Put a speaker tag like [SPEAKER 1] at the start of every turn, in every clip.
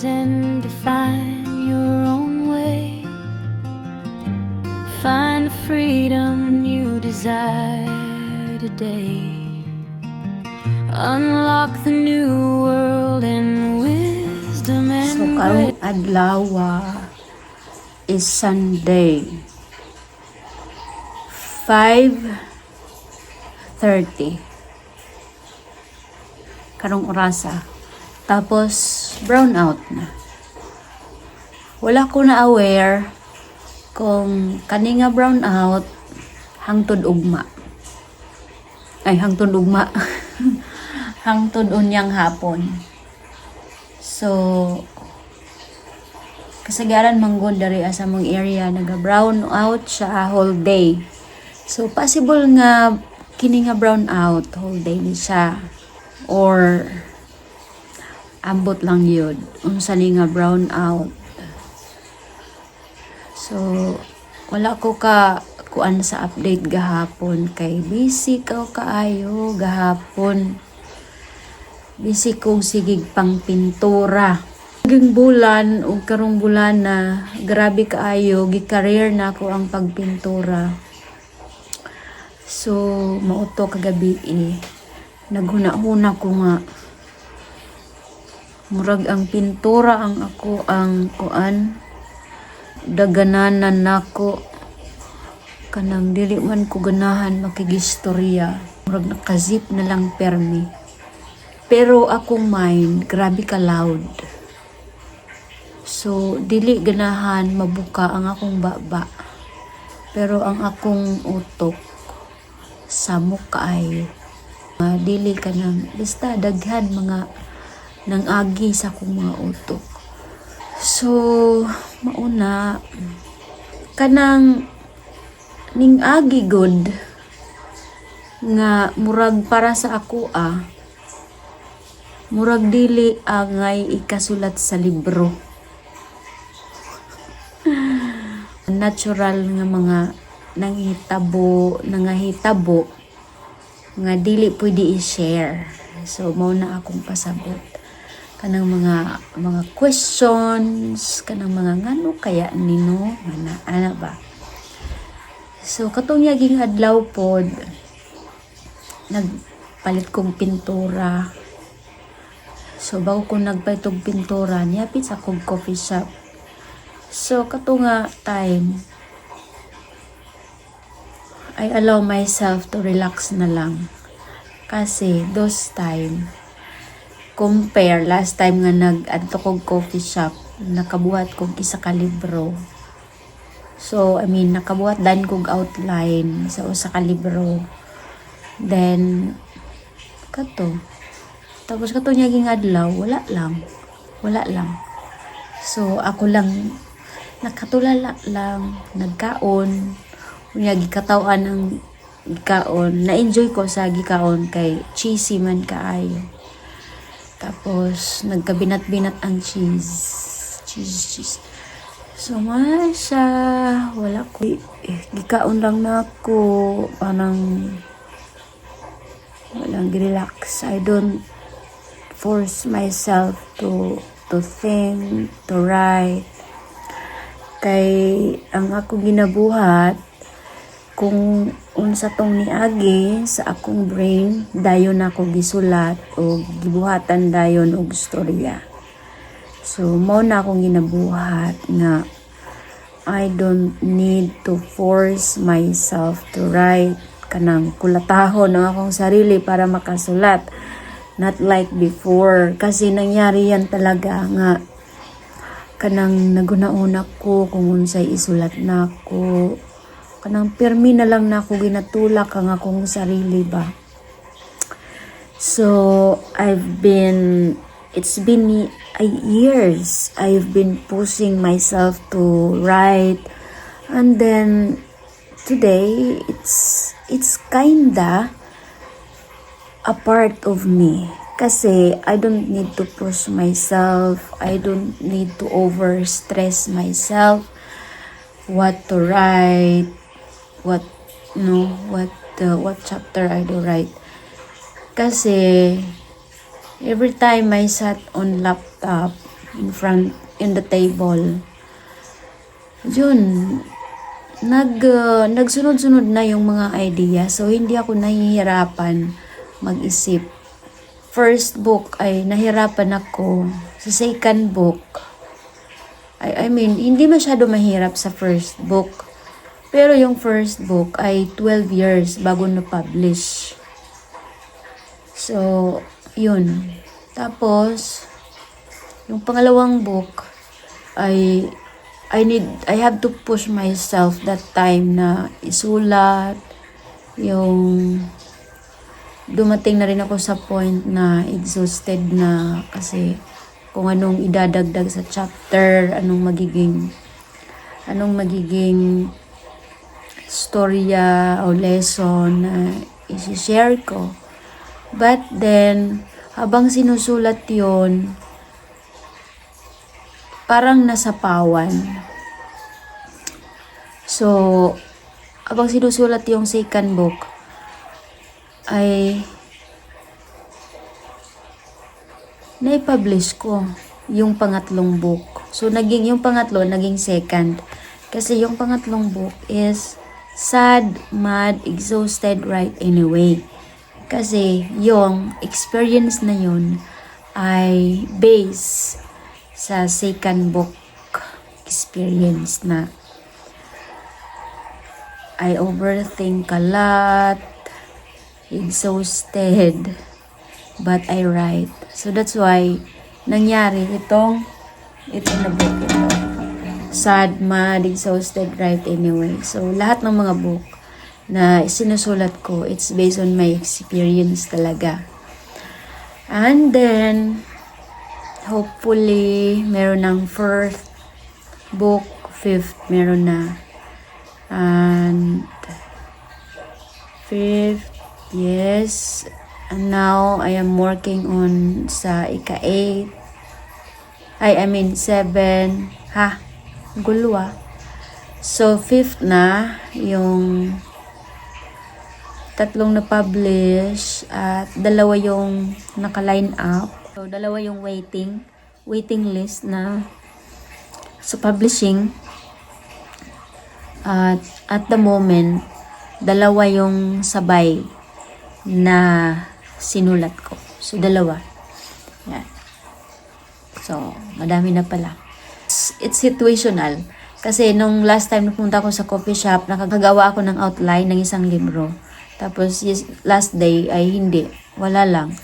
[SPEAKER 1] lives and define your own way. Find the freedom you desire today. Unlock the new world and wisdom and
[SPEAKER 2] So karong adlaw is Sunday. 5:30. Karong orasa. Tapos brown out na. Wala ko na aware kung kani nga brown out hangtod ugma. Ay hangtod ugma. Hangtod unyang hapon. So kasagaran manggod dari sa mong area naga-brown out siya whole day. So possible nga kini nga brown out whole day ni siya or ambot lang yun unsa ni nga brown out. So wala ko ka kuan sa update gahapon kay busy ka kaayo gahapon. Busy kong sigig pang pintura. Naging bulan o karong bulan na grabe kaayo gi-career na ako ang pagpintura. So mauto kagabi naghuna-huna ko nga murag ang pintura ang ako ang kuan dagananan nako kanang dili man ko ganahan makigistorya murag nakazip na lang permi. Pero akong mind, grabe ka loud. So, dili ganahan mabuka ang akong baba. Pero ang akong utok, samok kaayo. Dili ka nang, basta daghan mga nang agi sa akong mga utok. So, mauna, kanang ning agi good nga murag para sa ako murag dili angay ikasulat sa libro. Natural nga mga nanghitabo nga dili pwede i-share. So mao na akong pasabot kanang mga questions kanang mga ngano kaya nino ana ba. So katong yaging adlaw pod nagpalit kong pintura. So, bago ko nagpaitog pintura, niyapit sa akong coffee shop. So, kato nga time, I allow myself to relax na lang. Kasi, those time, compare, last time nga nag-adto kong coffee shop, nakabuhat kong isa ka libro. So, nakabuhat dan kong outline sa usa ka libro. Then, kato, tapos kato niya ging adlaw, wala lang. So ako lang nakatulala lang, nagkaon, unya gikatawan ang gikaon. Na-enjoy ko sa gikaon kay cheesy man kaayo. Tapos nagkabinat-binat ang cheese. So masya, wala ko gikaon lang na ako, parang walang relax. I don't force myself to think, to write. Kay ang ako ginabuhat kung unsa tong niagi sa akong brain dayon ako gisulat o gibuhatan dayon og storya. So mao na akong ginabuhat nga I don't need to force myself to write kanang kulatahon ang akong sarili para makasulat. Not like before. Kasi nangyari yan talaga nga kanang naguna-una ko kung unsay isulat na ako. Kanang pirmi na lang na ako ginatulak ang akong sarili ba. So, it's been years I've been pushing myself to write. And then, today, it's kinda a part of me kasi I don't need to push myself, I don't need to overstress myself what to write, what chapter I do write. Kasi every time I sat on laptop in the table. Yun, nagsunod-sunod na yung mga idea. So, hindi ako nahihirapan mag-isip. First book ay nahirapan ako. Sa second book, I mean, hindi masyado mahirap sa first book. Pero yung first book ay 12 years bago na-publish. So, yun. Tapos, yung pangalawang book ay I have to push myself that time na isulat, yung dumating na rin ako sa point na exhausted na kasi kung anong idadagdag sa chapter, anong magiging storya o lesson na isi-share ko. But then, habang sinusulat yon, parang nasapawan. So, habang sinusulat yung second book, ay naipublish ko yung pangatlong book. So, yung pangatlo, naging second. Kasi yung pangatlong book is Sad, Mad, Exhausted, Right Anyway. Kasi yung experience na yun ay base sa second book experience na I overthink a lot, exhausted, but I write. So that's why nangyari ito na book ito. Sad, Mad, Exhausted, Right Anyway. So lahat ng mga book na sinusulat ko, it's based on my experience talaga. And then hopefully, meron ng fourth book, fifth, meron na. And fifth, yes. And now, I am working on sa ika-8. I mean, 7. Gulo ah. So, fifth na, yung tatlong na-publish at dalawa yung naka-line up. So, dalawa yung waiting list na sa publishing. At the moment, dalawa yung sabay na sinulat ko. So, dalawa. Yan. So, madami na pala. It's situational. Kasi nung last time napunta ako sa coffee shop, nakagawa ako ng outline ng isang libro. Tapos, last day ay hindi. Wala lang.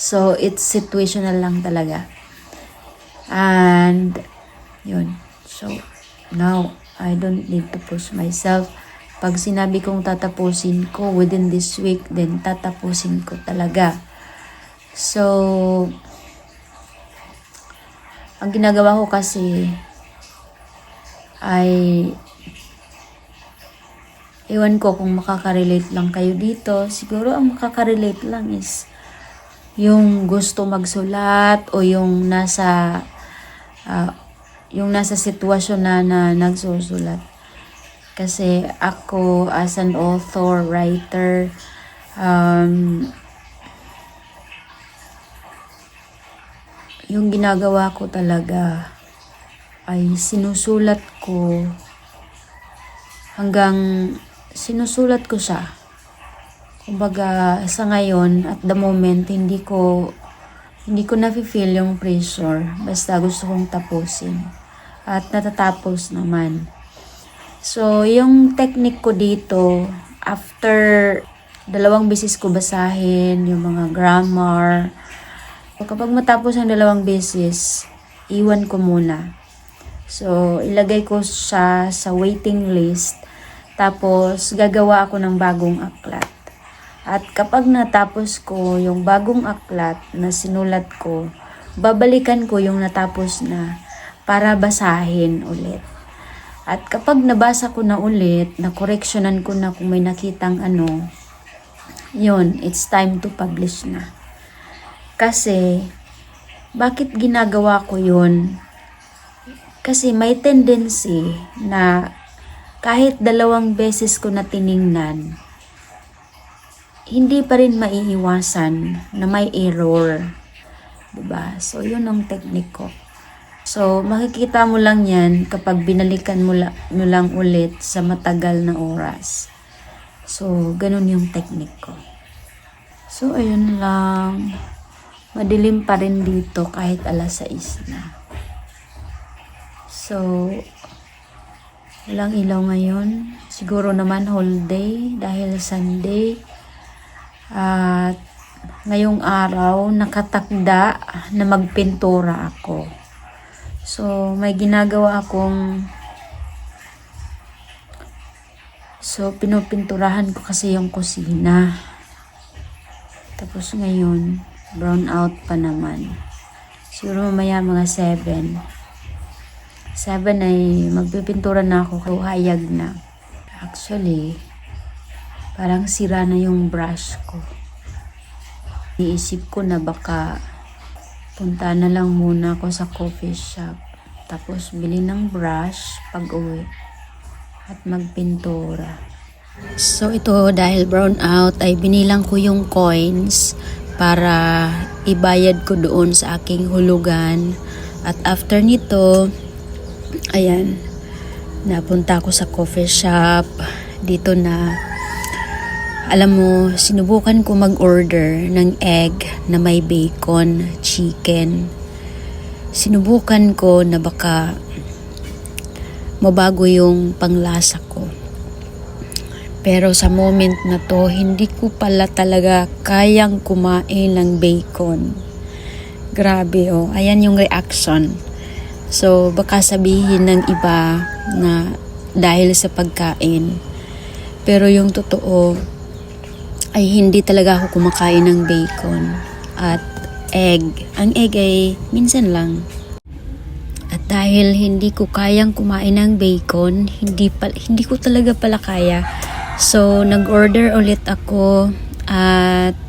[SPEAKER 2] So, it's situational lang talaga. And, yun. So, now, I don't need to push myself. Pag sinabi kong tatapusin ko within this week, then tatapusin ko talaga. So, ang ginagawa ko kasi ay ewan ko kung makaka-relate lang kayo dito. Siguro ang makaka-relate lang is yung gusto magsulat o yung nasa sitwasyon na nagsusulat. Kasi ako as an author, writer, yung ginagawa ko talaga ay sinusulat ko hanggang sinusulat ko siya. Kumbaga sa ngayon at the moment hindi ko na-feel yung pressure, basta gusto kong tapusin at natatapos naman. So yung technique ko dito, after 2 beses ko basahin yung mga grammar, kapag matapos ang 2 beses, iwan ko muna. So ilagay ko siya sa waiting list, tapos gagawa ako ng bagong aklat. At kapag natapos ko yung bagong aklat na sinulat ko, babalikan ko yung natapos na para basahin ulit. At kapag nabasa ko na ulit, na-correctionan ko na kung may nakitang yun, it's time to publish na. Kasi, bakit ginagawa ko yun? Kasi may tendency na kahit 2 beses ko na tiningnan, hindi pa rin maiiwasan na may error. Diba? So, yun ang technique ko. So, makikita mo lang yan kapag binalikan mo lang ulit sa matagal na oras. So, ganun yung technique ko. So, ayun lang. Madilim pa rin dito kahit alas 6 na. So, walang ilaw ngayon. Siguro naman whole day dahil Sunday. At ngayong araw, nakatakda na magpintura ako. So, may ginagawa akong... So, pinupinturahan ko kasi yung kusina. Tapos ngayon, brown out pa naman. Siguro mamaya mga 7. 7 ay magpipintura na ako. Hayag na. Actually, parang sira na yung brush ko. Iisip ko na baka punta na lang muna ako sa coffee shop. Tapos bili ng brush pag uwi. At magpintura. So ito dahil brown out ay binilang ko yung coins para ibayad ko doon sa aking hulugan. At after nito, ayan, napunta ako sa coffee shop. Dito na, alam mo, sinubukan ko mag-order ng egg na may bacon, chicken. Sinubukan ko na baka mabago yung panglasa ko. Pero sa moment na to, hindi ko pala talaga kayang kumain ng bacon. Grabe oh, ayan yung reaction. So baka sabihin ng iba na dahil sa pagkain. Pero yung totoo ay hindi talaga ako kumakain ng bacon at egg. Ang egg ay minsan lang. At dahil hindi ko kayang kumain ng bacon, hindi ko talaga pala kaya. So, nag-order ulit ako at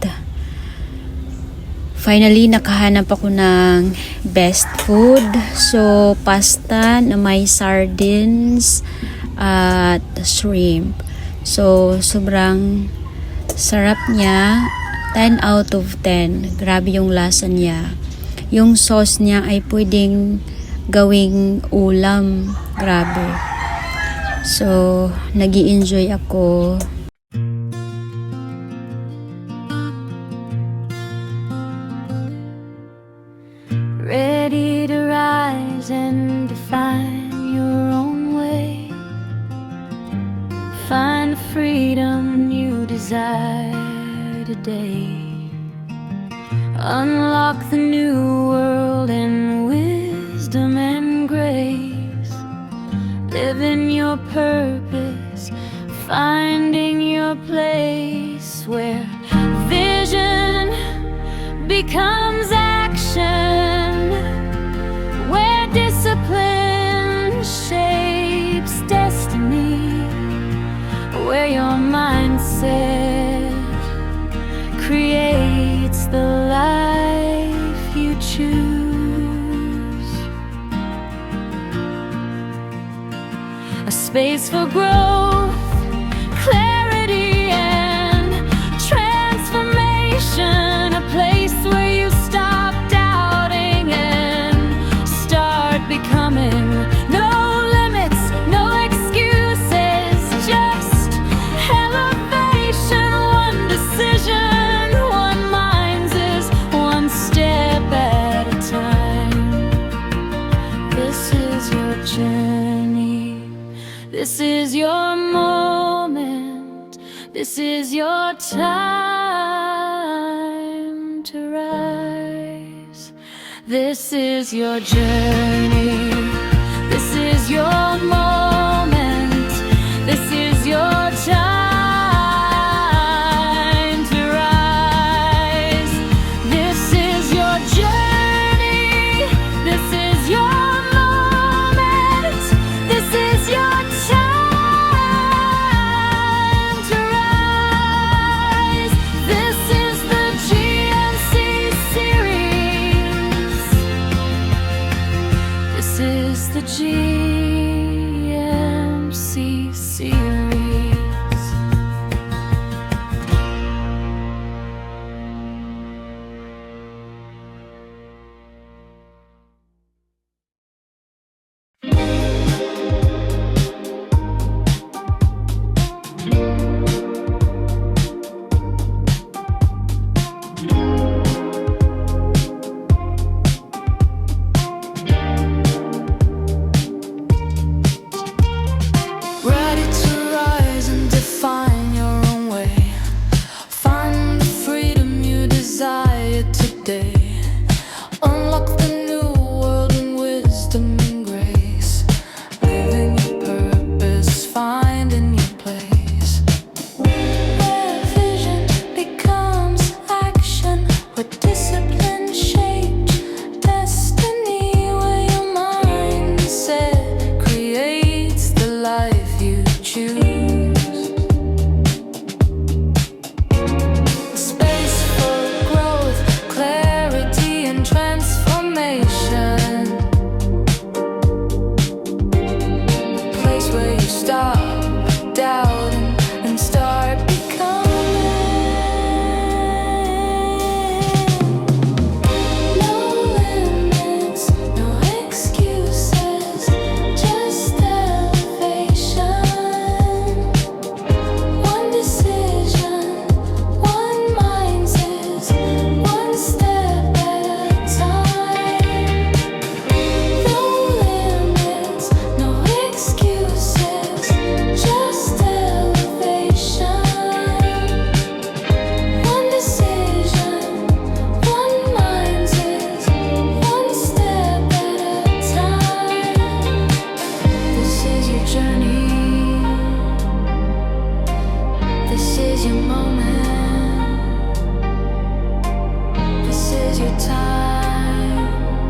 [SPEAKER 2] finally nakahanap ako ng best food. So, pasta na may sardines at shrimp. So, sobrang sarap niya. 10 out of 10. Grabe yung lasa niya. Yung sauce niya ay pwedeng gawing ulam. Grabe. So, nag-i-enjoy ako.
[SPEAKER 1] Ready to rise and define your own way. Find the freedom you desire today. Unlock the new world in wisdom and grace. Living your purpose, finding your place where vision becomes action, where discipline shapes destiny, where your mindset creates the life you choose. A space for growth, clarity and transformation. A place where you stop doubting and start becoming. No limits, no excuses, just elevation. One decision, one mind is one step at a time. This is your journey. This is your moment. This is your time to rise. This is your journey. This is your moment. This is your time to rise. This is your journey. This is your moment. This is your time to rise. This is the GNC series. This is the GNC is your moment. This is your time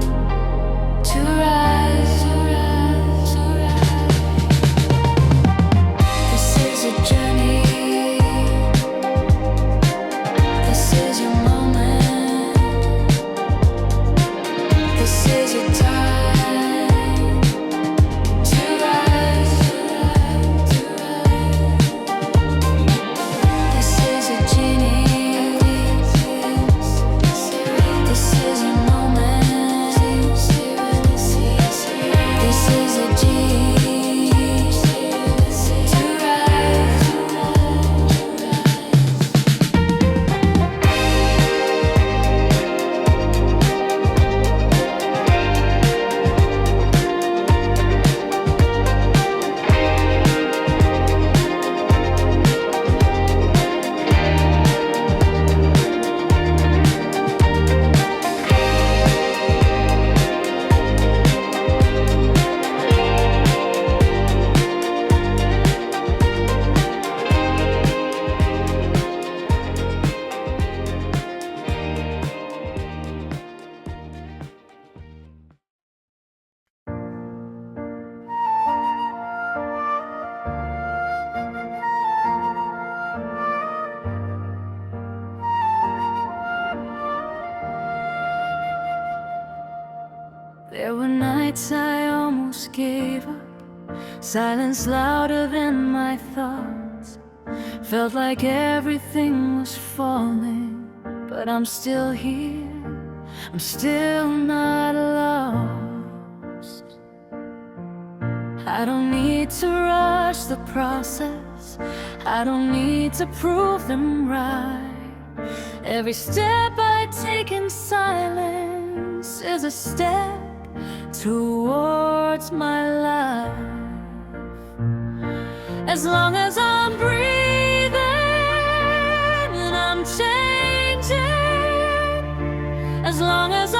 [SPEAKER 1] to rise, to rise, to rise. This is a journey. This is your moment. This is your time to rise, to rise, to rise. This is a genie. This is your moment. This is a genie to rise. There were nights I almost gave up. Silence louder than my thoughts. Felt like everything was falling, but I'm still here. I'm still not lost. I don't need to rush the process. I don't need to prove them right. Every step I take in silence is a step towards my life. As long as I'm breathing and I'm changing, as long as